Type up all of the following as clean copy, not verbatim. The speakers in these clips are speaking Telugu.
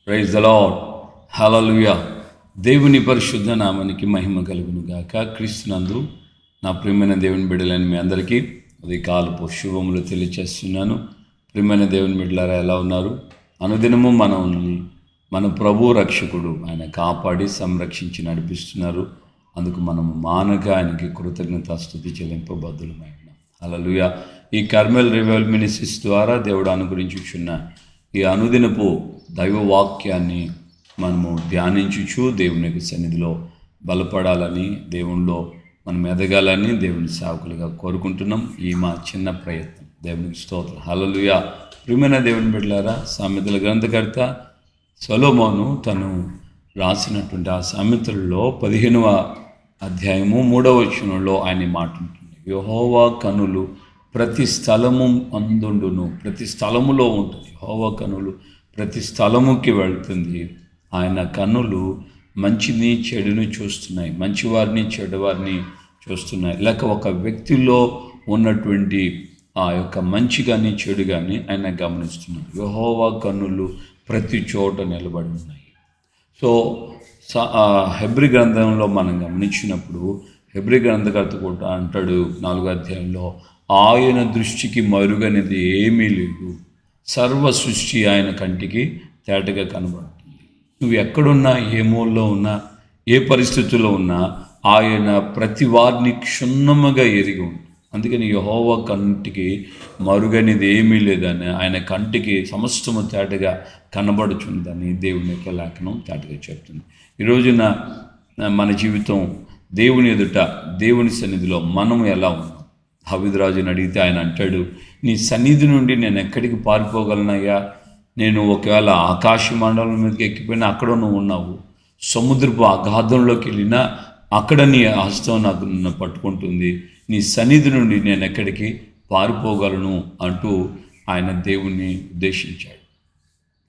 Praise the lord. హల్లెలూయా. దేవుని పరిశుద్ధ నామానికి మహిమ కలుగును గాక. క్రీస్తునందు నా ప్రియమైన దేవుని బిడ్డలైన మీ అందరికీ ఉదయకాలపు శుభములు తెలియచేస్తున్నాను. ప్రియమైన దేవుని బిడ్డలారా, ఎలా ఉన్నారు? అనుదినము మనల్ని మన ప్రభు రక్షకుడు ఆయన కాపాడి సంరక్షించి నడిపిస్తున్నారు. అందుకు మనము మానక ఆయనకి కృతజ్ఞతాస్తుతి చెల్లింపబద్ధులమై ఉన్నాం. హల్లెలూయా. ఈ కర్మెల్ రివైవల్ మినిస్ట్రీస్ ద్వారా దేవుడు అనుగ్రహించుచున్న ఈ అనుదినపు దైవ వాక్యాన్ని మనము ధ్యానించుచు దేవునికి సన్నిధిలో బలపడాలని, దేవునిలో మనం ఎదగాలని దేవుని సేవకులుగా కోరుకుంటున్నాం. ఈ మా చిన్న ప్రయత్నం. దేవునికి స్తోత్రం. హల్లెలూయా. ప్రియమైన దేవుని బిడ్డలారా, సామెతల గ్రంథకర్త సొలొమోను తను రాసినటువంటి ఆ సామెతలలో 15వ అధ్యాయము 3వ వచనంలో ఆయన మాట్లాడుతుంది. యెహోవా కనులు ప్రతి స్థలము అందుండును. ప్రతి స్థలములో ఉంటుంది. యెహోవా కనులు ప్రతి స్థలముకి వెళ్తుంది. ఆయన కన్నులు మంచిని చెడుని చూస్తున్నాయి, మంచివారిని చెడువారిని చూస్తున్నాయి. లేక ఒక వ్యక్తిలో ఉన్నటువంటి ఆ యొక్క మంచి కానీ చెడు కానీ ఆయన గమనిస్తున్నారు. యెహోవా కన్నులు ప్రతి చోట నిలబడి ఉన్నాయి. సో హెబ్రీ గ్రంథంలో మనం గమనించినప్పుడు హెబ్రీ గ్రంథకర్త కూడా అంటాడు 4వ అధ్యాయంలో, ఆయన దృష్టికి మరుగనేది ఏమీ లేదు, సర్వ సృష్టి ఆయన కంటికి తేటగా కనబడుతుంది. నువ్వు ఎక్కడున్నా, ఏ మూలలో ఉన్నా, ఏ పరిస్థితుల్లో ఉన్నా ఆయన ప్రతి వారిని క్షుణ్ణముగా ఎరిగి ఉంది. అందుకని యెహోవా కంటికి మరుగనేది ఏమీ లేదని, ఆయన కంటికి సమస్తము తేటగా కనబడుచుందని దేవుని యొక్క లేఖనం తేటగా చెప్తుంది. ఈ రోజున మన జీవితం దేవుని ఎదుట, దేవుని సన్నిధిలో మనం ఎలా ఉన్నాం? దావీదురాజుని అడిగితే ఆయన అంటాడు, నీ సన్నిధి నుండి నేను ఎక్కడికి పారిపోగలనయ్యా? నేను ఒకవేళ ఆకాశ మండలం మీదకి ఎక్కిపోయినా అక్కడ నువ్వు ఉన్నావు, సముద్రపు అగాధంలోకి వెళ్ళినా అక్కడ నీ హస్తం నాకు నన్ను పట్టుకుంటుంది. నీ సన్నిధి నుండి నేను ఎక్కడికి పారిపోగలను అంటూ ఆయన దేవుణ్ణి ఉద్దేశించాడు.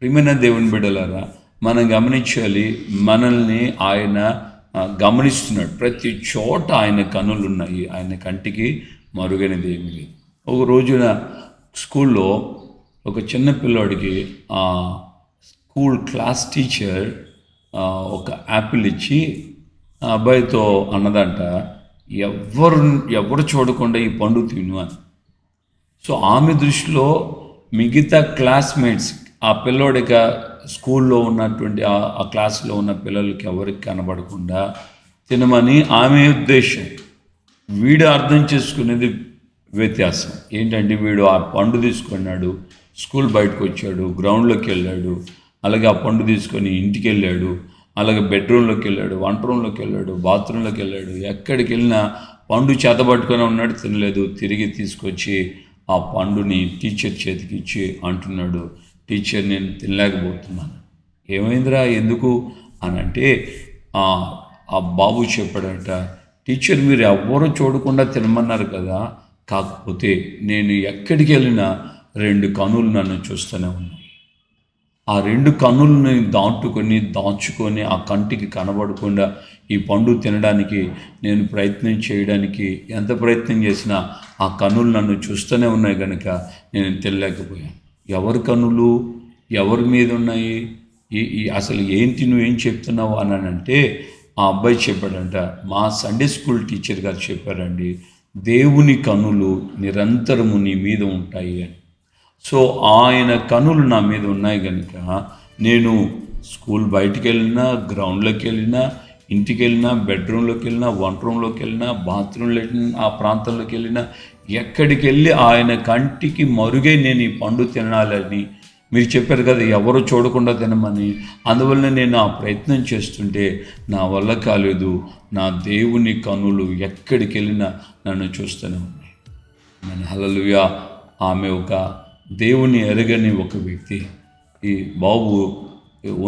ప్రియమైన దేవుని బిడ్డలారా, మనం గమనించాలి, మనల్ని ఆయన గమనిస్తున్నాడు. ప్రతి చోట ఆయన కన్నులు ఉన్నాయి. ఆయన కంటికి మరుగైనది ఏమీ లేదు. ఒక రోజున స్కూల్లో ఒక చిన్న పిల్లోడికి స్కూల్ క్లాస్ టీచర్ ఒక యాపిల్ ఇచ్చి ఆ అబ్బాయితో అన్నదంట, ఎవరు చూడకుండా ఈ పండు తిను అని. సో ఆమె దృష్టిలో మిగతా క్లాస్మేట్స్, ఆ పిల్లోడిక స్కూల్లో ఉన్నటువంటి ఆ క్లాస్లో ఉన్న పిల్లలకి ఎవరికి కనబడకుండా తినమని ఆమె ఉద్దేశం. వీడు అర్థం చేసుకునేది వ్యత్యాసం. ఏంటంటే వీడు ఆ పండు తీసుకున్నాడు, స్కూల్ బయటకు వచ్చాడు, గ్రౌండ్లోకి వెళ్ళాడు, అలాగే ఆ పండు తీసుకొని ఇంటికి వెళ్ళాడు, అలాగే బెడ్రూమ్లోకి వెళ్ళాడు, వంట రూమ్లోకి వెళ్ళాడు, బాత్రూంలోకి వెళ్ళాడు. ఎక్కడికి వెళ్ళినా పండు చేతబట్టుకొని ఉన్నాడు, తినలేదు. తిరిగి తీసుకొచ్చి ఆ పండుని టీచర్ చేతికి ఇచ్చి అంటున్నాడు, టీచర్ నేను తినలేకపోతున్నాను. ఏమైందిరా, ఎందుకు అని అంటే ఆ బాబు చెప్పాడట, టీచర్ మీరు ఎవ్వరూ చూడకుండా తినమన్నారు కదా, కాకపోతే నేను ఎక్కడికి వెళ్ళినా 2 కన్నులు నన్ను చూస్తూనే ఉన్నాయి. ఆ 2 కన్నులని దాచుకొని ఆ కంటికి కనబడకుండా ఈ పండు తినడానికి నేను ప్రయత్నం చేయడానికి ఎంత ప్రయత్నం చేసినా ఆ కన్నులు నన్ను చూస్తూనే ఉన్నాయి కనుక నేను తినలేకపోయాను. ఎవరి కన్నులు ఎవరి మీద ఉన్నాయి? అసలు ఏంటి, నువ్వేం చెప్తున్నావు అని అంటే ఆ అబ్బాయి చెప్పాడంట, మా సండే స్కూల్ టీచర్ గారు చెప్పారండి, దేవుని కన్నులు నిరంతరము నీ మీద ఉంటాయి అని. సో ఆయన కన్నులు నా మీద ఉన్నాయి కనుక నేను స్కూల్ బయటికి వెళ్ళినా, గ్రౌండ్లోకి వెళ్ళినా, ఇంటికి వెళ్ళినా, బెడ్రూమ్లోకి వెళ్ళినా, వంట రూమ్లోకి వెళ్ళినా, బాత్రూంలో వెళ్ళినా, ఆ ప్రాంతంలోకి వెళ్ళినా, ఎక్కడికి వెళ్ళి ఆయన కంటికి మరుగై నేను ఈ పండు తినాలని మీరు చెప్పారు కదా, ఎవరు చూడకుండా తినమని. అందువల్ల నేను ఆ ప్రయత్నం చేస్తుంటే నా వల్ల కాలేదు. నా దేవుని కన్నులు ఎక్కడికి వెళ్ళినా నన్ను చూస్తూనే ఉన్నాయి. నేను హల్లెలూయా. ఆమె ఒక దేవుని ఎరగని ఒక వ్యక్తి. ఈ బాబు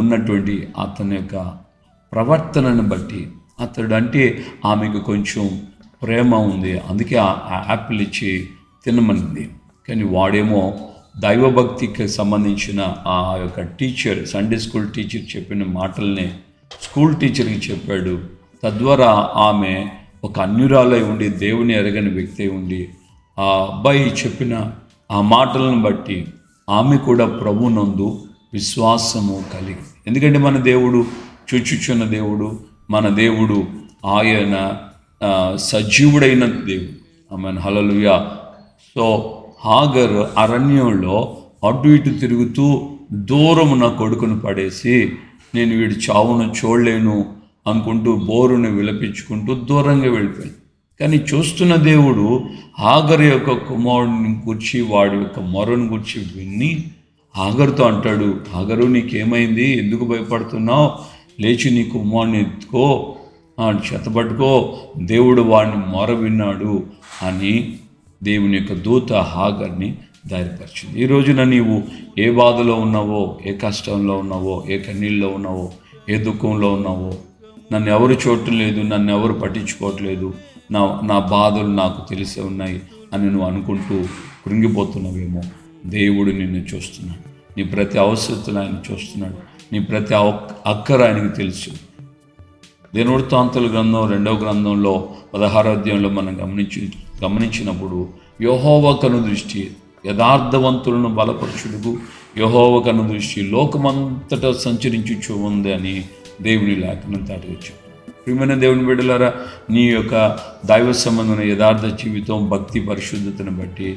ఉన్నటువంటి అతని యొక్క ప్రవర్తనను బట్టి అతడు అంటే ఆమెకు కొంచెం ప్రేమ ఉంది, అందుకే ఆ యాపిల్ ఇచ్చి తినమనింది. కానీ వాడేమో దైవభక్తికి సంబంధించిన ఆ యొక్క టీచర్, సండే స్కూల్ టీచర్ చెప్పిన మాటల్ని స్కూల్ టీచర్కి చెప్పాడు. తద్వారా ఆమె ఒక అన్యురాలై ఉండి, దేవుని ఎరగని వ్యక్తి ఉండి, ఆ అబ్బాయి చెప్పిన ఆ మాటలను బట్టి ఆమె కూడా ప్రభునందు విశ్వాసము కలిగి. ఎందుకంటే మన దేవుడు చూచుచున్న దేవుడు, మన దేవుడు ఆయన సజీవుడైన దేవుడు. ఆమేన్, హల్లెలూయా. సో హాగరు అరణ్యంలో అటు ఇటు తిరుగుతూ దూరము నా కొడుకును పడేసి నేను వీడి చావును చూడలేను అనుకుంటూ బోరుని విలపించుకుంటూ దూరంగా వెళ్ళిపోయింది. కానీ చూస్తున్న దేవుడు హాగరు యొక్క కుమారుడిని గురించి, వాడి యొక్క మొరను గురించి విని హాగరుతో అంటాడు, హాగరు నీకేమైంది, ఎందుకు భయపడుతున్నావు, లేచి నీ కుమారుని ఎత్తుకో, చేతబట్టుకో, దేవుడు వాడిని మొర విన్నాడు అని దేవుని యొక్క దూత హాగర్ని ధైర్యపరిచింది. ఈ రోజున నీవు ఏ బాధలో ఉన్నావో, ఏ కష్టంలో ఉన్నావో, ఏ కన్నీళ్ళలో ఉన్నావో, ఏ దుఃఖంలో ఉన్నావో, నన్ను ఎవరు చూడటం లేదు, నన్ను ఎవరు పట్టించుకోవట్లేదు, నా బాధలు నాకు తెలిసే ఉన్నాయి అని నువ్వు అనుకుంటూ కృంగిపోతున్నావేమో, దేవుడు నిన్ను చూస్తున్నాడు. నీ ప్రతి అవసరతను ఆయన చూస్తున్నాడు. నీ ప్రతి అక్కర ఆయనకి తెలుసు. దినవృత్తాంతాల గ్రంథం 2వ గ్రంథంలో 16వ అధ్యాయంలో మనం గమనించినప్పుడు యెహోవా కనుదృష్టి యథార్థవంతులను బలపరచుటకు యెహోవా కనుదృష్టి లోకమంతటా సంచరించుచు ఉంది అని దేవుని లేఖనం దాటవచ్చు. ప్రియమైన దేవుని బిడ్డలారా, నీ యొక్క దైవ సంబంధమైన యథార్థ జీవితం, భక్తి, పరిశుద్ధతను బట్టి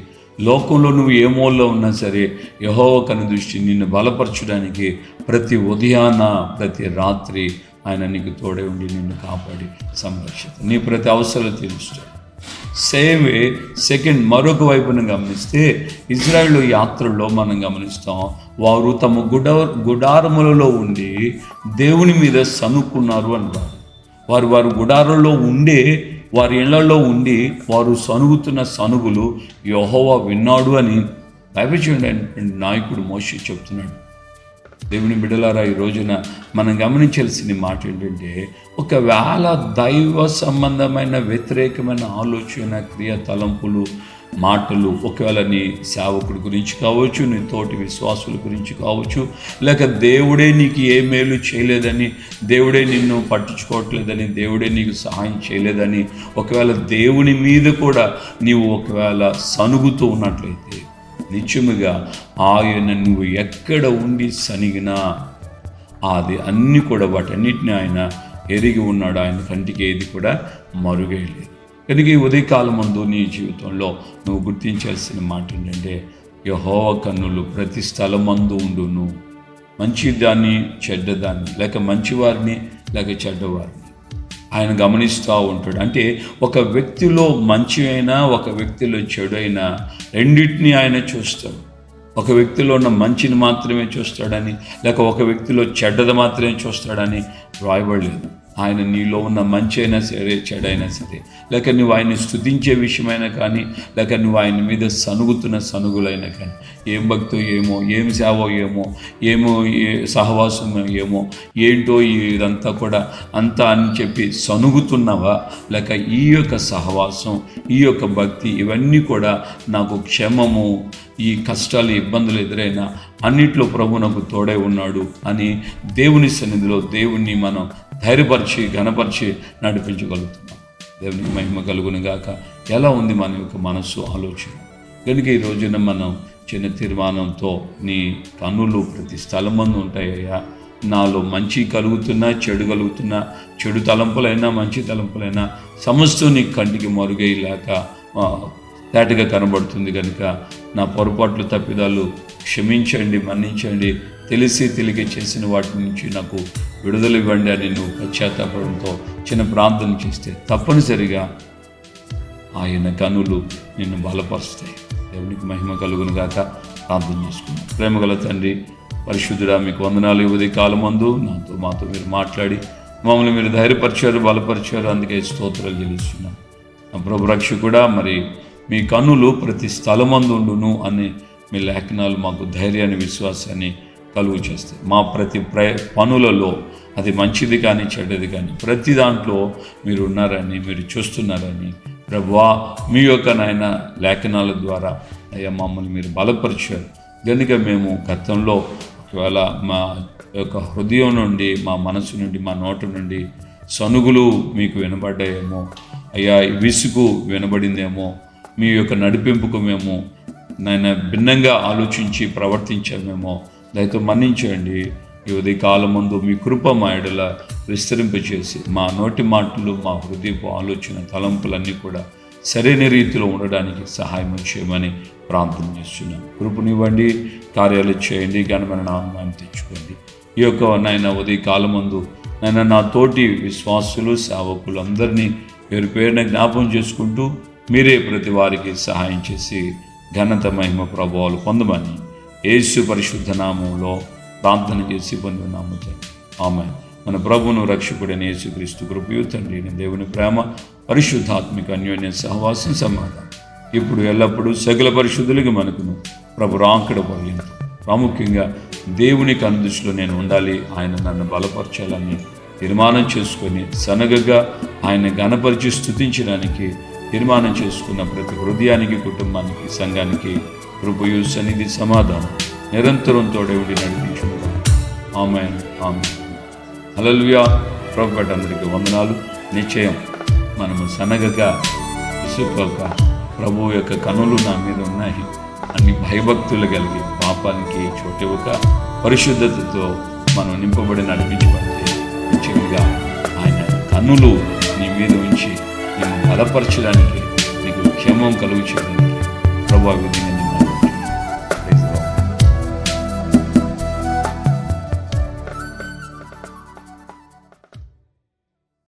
లోకంలో నువ్వు ఏ మూలలో ఉన్నా సరే యెహోవా కనుదృష్టి నిన్ను బలపరచడానికి ప్రతి ఉదయాన ప్రతి రాత్రి ఆయన నీకు తోడే ఉండి నిన్ను కాపాడి సంరక్షిత నీ ప్రతి అవసరాలు తీరుస్తాడు. సేమ్ వే సెకండ్ మరొక వైపును గమనిస్తే ఇజ్రాయేల్ యాత్రల్లో మనం గమనిస్తాం, వారు తమ గుడారములలో ఉండి దేవుని మీద సనుక్కున్నారు అంటారు. వారు గుడారంలో ఉండే, వారి ఇళ్లలో ఉండి వారు సనుగుతున్న సనుగులు యెహోవా విన్నాడు అని దైవజనుడైన నాయకుడు మోషే చెప్తున్నాడు. దేవుని బిడ్డలారా, ఈ రోజున మనం గమనించాల్సిన మాట ఏంటంటే, ఒకవేళ దైవ సంబంధమైన వ్యతిరేకమైన ఆలోచన, క్రియ, తలంపులు, మాటలు ఒకవేళ నీ సేవకుడి గురించి కావచ్చు, నీ తోటి విశ్వాసుల గురించి కావచ్చు, లేక దేవుడే నీకు ఏ మేలు చేయలేదని, దేవుడే నిన్ను పట్టించుకోవట్లేదని, దేవుడే నీకు సహాయం చేయలేదని ఒకవేళ దేవుని మీద కూడా నీవు ఒకవేళ సనుగుతూ ఉన్నట్లయితే నిత్యముగా ఆయన నువ్వు ఎక్కడ ఉండి సనిగినా అది అన్నీ కూడా వాటన్నిటిని ఆయన ఎరిగి ఉన్నాడు. ఆయన కంటికి ఏది కూడా మరుగేయలేదు. కనుక ఈ ఉదయకాలం ముందు నీ జీవితంలో నువ్వు గుర్తించాల్సిన మాట ఏంటంటే, యెహోవా కన్నులు ప్రతి స్థలమందు ఉండును, మంచిదాన్ని చెడ్డదాన్ని, లేక మంచివారిని లేక చెడ్డవారిని ఆయన గమనిస్తూ ఉంటాడు. అంటే ఒక వ్యక్తిలో మంచి అయినా ఒక వ్యక్తిలో చెడు అయినా రెండింటినీ ఆయన చూస్తాడు. ఒక వ్యక్తిలో ఉన్న మంచిని మాత్రమే చూస్తాడని, లేక ఒక వ్యక్తిలో చెడ్డది మాత్రమే చూస్తాడని రాయబడలేదు. ఆయన నీలో ఉన్న మంచి అయినా సరే, చెడైనా సరే, లేక నువ్వు ఆయన్ని స్తుతించే విషయమైనా కానీ, లేక నువ్వు ఆయన మీద సనుగుతున్న సనుగులైనా కానీ, ఏం భక్తో ఏమో, ఏం సేవో ఏమో సహవాసమో ఏమో, ఏంటో ఇదంతా కూడా అంతా అని చెప్పి సనుగుతున్నావా, లేక ఈ యొక్క సహవాసం, ఈ యొక్క భక్తి ఇవన్నీ కూడా నాకు క్షేమము, ఈ కష్టాలు ఇబ్బందులు ఎదురైనా అన్నిట్లో ప్రభు నాకు తోడై ఉన్నాడు అని దేవుని సన్నిధిలో దేవుణ్ణి మనం ధైర్యపరిచి ఘనపరిచి నడిపించగలుగుతున్నాం. దేవునికి మహిమ కలుగును గాక. ఎలా ఉంది మన యొక్క మనస్సు, ఆలోచన? కనుక ఈ రోజున మనం చిన్న తీర్మానంతో, నీ కన్నులు ప్రతి స్థలమందు ఉంటాయ్యా, నాలో మంచి కలుగుతున్నా చెడు కలుగుతున్నా, చెడు తలంపులైనా మంచి తలంపులైనా సమస్తం నీ కంటికి మరుగైలాక తేటగా కనబడుతుంది. కనుక నా పొరపాట్లు, తప్పిదాలు క్షమించండి, మన్నించండి, తెలిసి తెలియక చేసిన వాటి నుంచి నాకు విడుదల ఇవ్వండి అని నువ్వు పశ్చాత్తాపంతో చిన్న ప్రార్థన చేస్తే తప్పనిసరిగా ఆయన కనులు నిన్ను బలపరుస్తాయి. దేవునికి మహిమ కలుగును గాక. ప్రార్థన చేసుకున్నాను. ప్రేమగల తండ్రి, పరిశుద్ధుడా, మీకు వందనాలు. ఉదయ కాలమందు మాతో మీరు మాట్లాడి మమ్మల్ని మీరు ధైర్యపరిచారు, బలపరిచారు. అందుకే స్తోత్రాలు చెల్లిస్తున్నాను. నా ప్రభు రక్షకుడా, మరి మీ కన్నులు ప్రతి స్థలమందు ఉండును అని మీ లేఖనాలు మాకు ధైర్యాన్ని, విశ్వాసాన్ని కలుగు చేస్తాయి. మా ప్రతి పనులలో అది మంచిది కానీ చెడ్డది కానీ ప్రతి దాంట్లో మీరు ఉన్నారని, మీరు చూస్తున్నారని ప్రభువా, మీ యొక్క నాయన లేఖనాల ద్వారా అయ్యా మమ్మల్ని మీరు బలపరిచారు. కనుక మేము గతంలో ఒకవేళ మా యొక్క హృదయం నుండి, మా మనసు నుండి, మా నోటి నుండి సనుగులు మీకు వినబడ్డాయేమో అయ్యా, విసుగు వినబడిందేమో, మీ యొక్క నడిపింపుకు మేము నాయన భిన్నంగా ఆలోచించి ప్రవర్తించామేమో దయతో మన్నించండి. ఈ ఉదయకాలం ముందు మీ కృప మా ఎడల విస్తరింపచేసి మా నోటి మాటలు, మా హృదయపు ఆలోచన, తలంపులన్నీ కూడా సరైన రీతిలో ఉండడానికి సహాయం చేయమని ప్రార్థన చేస్తున్నాను. కృపనివ్వండి, కార్యాలు చేయండి, ఘనమైన నామాన్ని తెచ్చుకోండి. ఈ యొక్క నాయన ఉదయకాలం ముందు నాయన నా తోటి విశ్వాసులు, సేవకులు అందరినీ పేరు పేరున జ్ఞాపకం చేసుకుంటూ మీరే ప్రతి వారికి సహాయం చేసి ఘనత, మహిమ, ప్రభావాలు పొందమని యేసు పరిశుద్ధ నామంలో ప్రార్థన చేసి పొందున్నాము. ఆమేన్. మన ప్రభువును రక్షకుడైన యేసుక్రీస్తు కృపయు, తండ్రి అయిన దేవుని ప్రేమ, పరిశుద్ధాత్మిక అన్యోన్య సహవాసం, సమాధానం ఇప్పుడు ఎల్లప్పుడూ సకల పరిశుద్ధులకి మనకును ప్రభు రాకడ పర్యంతం ప్రాముఖ్యంగా దేవుని కనుదృష్టిలో నేను ఉండాలి, ఆయన నన్ను బలపరచాలని తీర్మానం చేసుకొని సనగగా ఆయన ఘనపరిచి స్తుతించడానికి తీర్మానం చేసుకున్న ప్రతి హృదయానికి, కుటుంబానికి, సంఘానికి కృపయు, సన్నిధి, సమాధానం నిరంతరం తోడే ఉండి నడిపించుగా. ఆమేన్, ఆమేన్. హల్లెలూయా. ప్రభు బట్టి అందరికీ వందనాలు. నిశ్చయం మనము సనగగా విసుక్కోక, ప్రభువు యొక్క కనులు నా మీద ఉన్నాయి అన్ని భయభక్తులు కలిగి పాపానికి చోటివ్వక పరిశుద్ధతతో మనం నింపబడి నడిపించబడితే నిశ్చయంగా ఆయన కన్నులు నీ మీద ఉంచి నేను బలపరచడానికి, నీకు క్షేమం కలుగు చేయడానికి ప్రభు విధిని